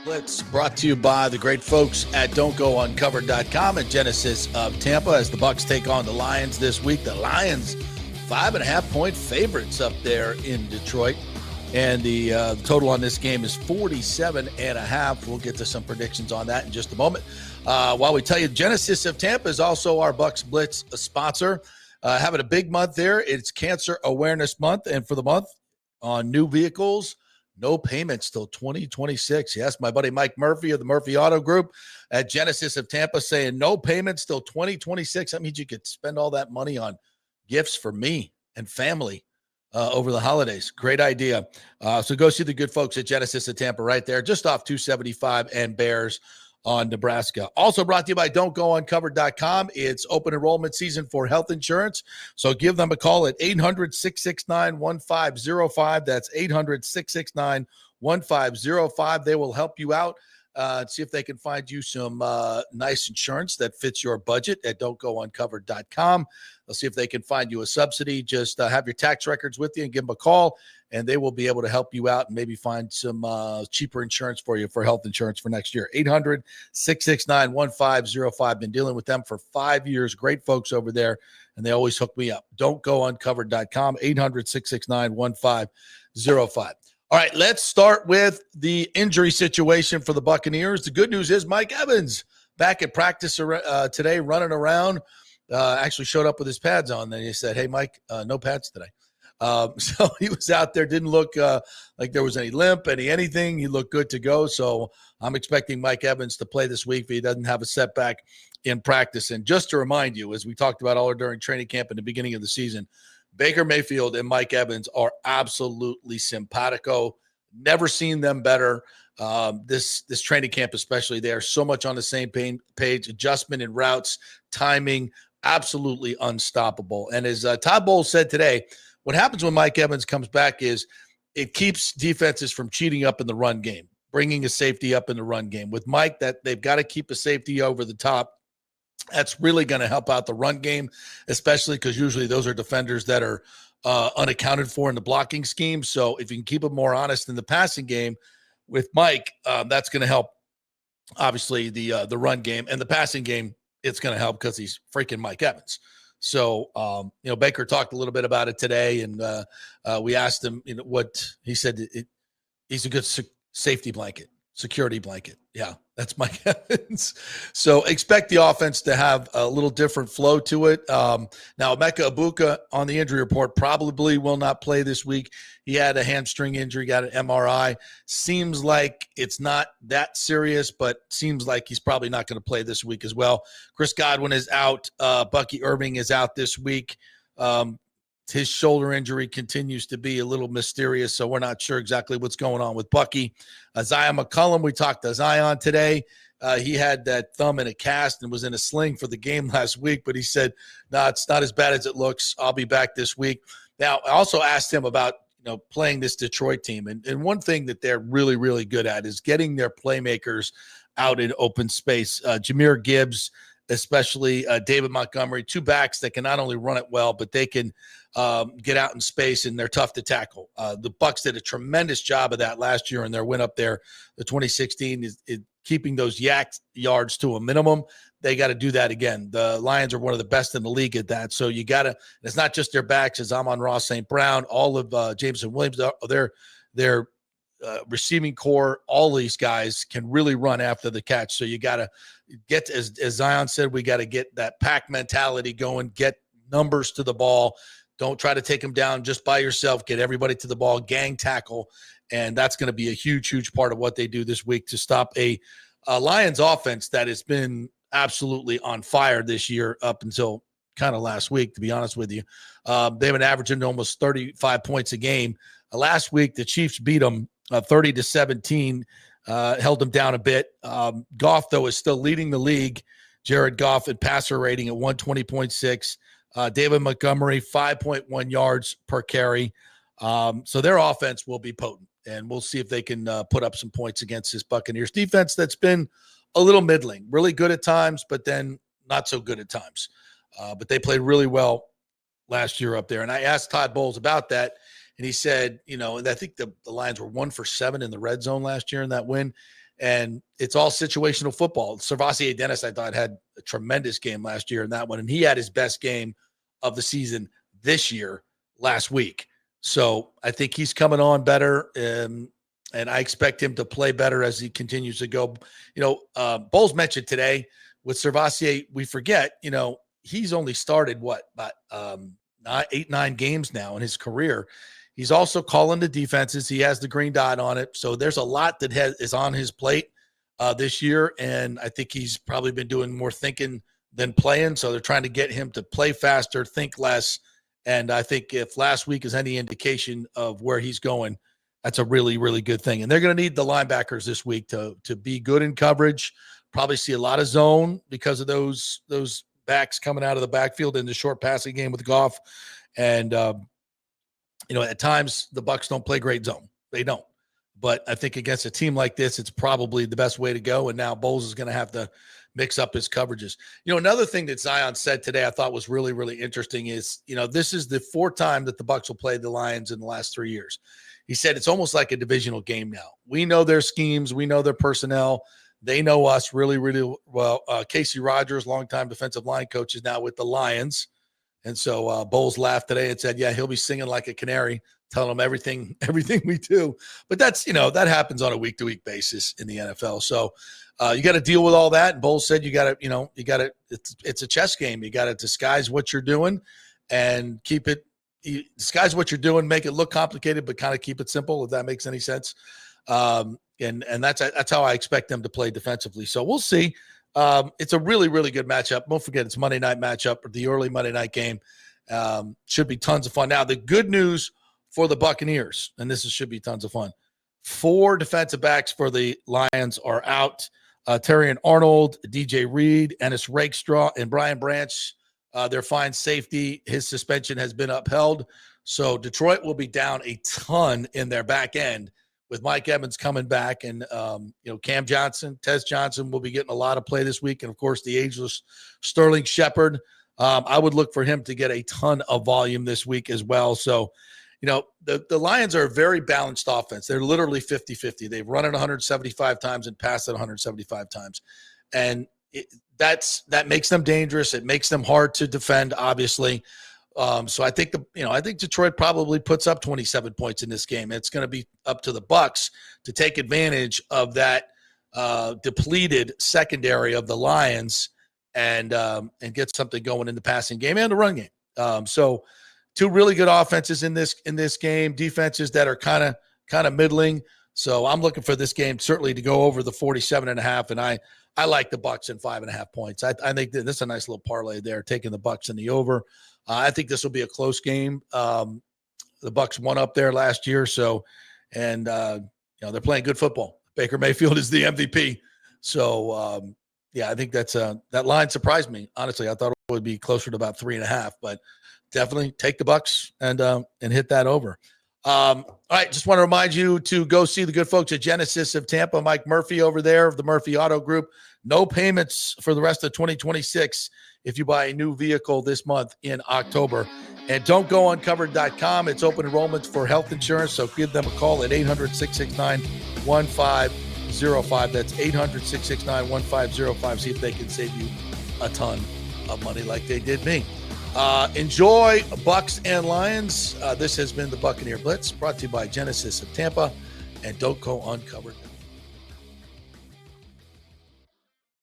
Blitz brought to you by the great folks at Don'tGoUncovered.com and Genesis of Tampa as the Bucs take on the Lions this week. The Lions, 5.5-point favorites up there in Detroit. And the total on this game is 47.5. We'll get to some predictions on that in just a moment. While we tell you, Genesis of Tampa is also our Bucs Blitz sponsor. Having a big month there. It's Cancer Awareness Month. And for the month on new vehicles, no payments till 2026. Yes, my buddy Mike Murphy of the Murphy Auto Group at Genesis of Tampa saying no payments till 2026. That means you could spend all that money on gifts for me and family over the holidays. Great idea. So go see the good folks at Genesis of Tampa right there, just off 275 and Bears on Nebraska. Also brought to you by Don'tGoUncovered.com. It's open enrollment season for health insurance. So give them a call at 800-669-1505. That's 800-669-1505. They will help you out. See if they can find you some nice insurance that fits your budget at Don'tGoUncovered.com. They'll see if they can find you a subsidy. Just have your tax records with you and give them a call, and they will be able to help you out and maybe find some cheaper insurance for you for health insurance for next year. 800-669-1505. Been dealing with them for 5 years. Great folks over there, and they always hook me up. Don'tGoUncovered.com, 800-669-1505. All right, let's start with the injury situation for the Buccaneers. The good news is Mike Evans back at practice today, running around. Actually showed up with his pads on. Then he said, "Hey, Mike, no pads today." So he was out there. Didn't look like there was any limp, anything. He looked good to go. So I'm expecting Mike Evans to play this week if he doesn't have a setback in practice. And just to remind you, as we talked about all during training camp in the beginning of the season, Baker Mayfield and Mike Evans are absolutely simpatico. Never seen them better. This training camp especially, they are so much on the same page. Adjustment in routes, timing, absolutely unstoppable. And as Todd Bowles said today, what happens when Mike Evans comes back is it keeps defenses from cheating up in the run game, bringing a safety up in the run game. With Mike, that they've got to keep a safety over the top. That's really going to help out the run game, especially because usually those are defenders that are unaccounted for in the blocking scheme. So if you can keep them more honest in the passing game with Mike, that's going to help, obviously, the run game. And the passing game, it's going to help because he's freaking Mike Evans. So, Baker talked a little bit about it today, and we asked him, what he said. He's a good safety blanket. Security blanket. Yeah, that's Mike Evans. So expect the offense to have a little different flow to it. Now, Emeka Egbuka on the injury report probably will not play this week. He had a hamstring injury, got an MRI. Seems like it's not that serious, but seems like he's probably not going to play this week as well. Chris Godwin is out. Bucky Irving is out this week. His shoulder injury continues to be a little mysterious, so we're not sure exactly what's going on with Bucky. Zion McCollum, we talked to Zion today. He had that thumb in a cast and was in a sling for the game last week, but he said, no, it's not as bad as it looks. I'll be back this week. Now, I also asked him about playing this Detroit team, and one thing that they're really, really good at is getting their playmakers out in open space. Jahmyr Gibbs, especially David Montgomery, two backs that can not only run it well, but they can get out in space, and they're tough to tackle. The Bucs did a tremendous job of that last year in their win up there. The 2016 is keeping those yak yards to a minimum. They got to do that again. The Lions are one of the best in the league at that. So you got to – it's not just their backs, as Amon-Ra St. Brown, all of Jameson Williams, their receiving core, all these guys can really run after the catch. So you got to get, as Zion said, we got to get that pack mentality going, get numbers to the ball. Don't try to take them down just by yourself. Get everybody to the ball, gang tackle, and that's going to be a huge, huge part of what they do this week to stop a Lions offense that has been absolutely on fire this year up until kind of last week, to be honest with you. They've been averaging almost 35 points a game. Last week, the Chiefs beat them 30-17, held them down a bit. Goff, though, is still leading the league. Jared Goff at passer rating at 120.6. David Montgomery, 5.1 yards per carry. So their offense will be potent, and we'll see if they can put up some points against this Buccaneers defense that's been a little middling, really good at times, but then not so good at times. But they played really well last year up there. And I asked Todd Bowles about that, and he said, and I think the Lions were 1 for 7 in the red zone last year in that win. And it's all situational football. Servassier Dennis, I thought, had a tremendous game last year in that one, and he had his best game of the season this year last week. So I think he's coming on better, and I expect him to play better as he continues to go. Bowles mentioned today with Servassier, we forget, he's only started about 8-9 games now in his career. He's also calling the defenses. He has the green dot on it. So there's a lot that is on his plate this year. And I think he's probably been doing more thinking than playing. So they're trying to get him to play faster, think less. And I think if last week is any indication of where he's going, that's a really, really good thing. And they're going to need the linebackers this week to be good in coverage. Probably see a lot of zone because of those backs coming out of the backfield in the short passing game with Goff. And, at times the Bucs don't play great zone. They don't. But I think against a team like this, it's probably the best way to go. And now Bowles is going to have to mix up his coverages. Another thing that Zion said today I thought was really, really interesting is, this is the fourth time that the Bucs will play the Lions in the last 3 years. He said it's almost like a divisional game now. We know their schemes. We know their personnel. They know us really, really well. Casey Rogers, longtime defensive line coach, is now with the Lions. And so Bowles laughed today and said, yeah, he'll be singing like a canary, telling them everything we do. But that's, that happens on a week-to-week basis in the NFL. So you got to deal with all that. And Bowles said you got to, it's a chess game. You got to disguise what you're doing and disguise what you're doing, make it look complicated, but kind of keep it simple, if that makes any sense. And that's how I expect them to play defensively. So we'll see. It's a really, really good matchup. Don't forget, it's Monday night matchup, or the early Monday night game. Should be tons of fun. Now, the good news for the Buccaneers, and should be tons of fun. 4 defensive backs for the Lions are out. Terry and Arnold, DJ Reed, Ennis Rakestraw, and Brian Branch. Their fine safety, his suspension has been upheld. So Detroit will be down a ton in their back end, with Mike Evans coming back, and Cam Johnson, Tez Johnson will be getting a lot of play this week, and of course the ageless Sterling Shepard. I would look for him to get a ton of volume this week as well. So, the Lions are a very balanced offense. They're literally 50-50. They've run it 175 times and passed it 175 times, and that makes them dangerous. It makes them hard to defend, obviously. So I think I think Detroit probably puts up 27 points in this game. It's going to be up to the Bucs to take advantage of that depleted secondary of the Lions and get something going in the passing game and the run game. So 2 really good offenses in this game, defenses that are kind of middling. So I'm looking for this game certainly to go over the 47.5, and I like the Bucs in 5.5 points. I think this is a nice little parlay there, taking the Bucs in the over. I think this will be a close game. The Bucs won up there last year, and they're playing good football. Baker Mayfield is the MVP. So I think that line surprised me. Honestly, I thought it would be closer to about 3.5, but definitely take the Bucs and hit that over. All right, just want to remind you to go see the good folks at Genesis of Tampa. Mike Murphy over there of the Murphy Auto Group. No payments for the rest of 2026 if you buy a new vehicle this month in October. And don't go uncovered.com. It's open enrollment for health insurance, so give them a call at 800-669-1505. That's 800-669-1505. See if they can save you a ton of money like they did me. Enjoy Bucs and Lions. This has been the Buccaneer Blitz, brought to you by Genesis of Tampa. And don't go uncovered.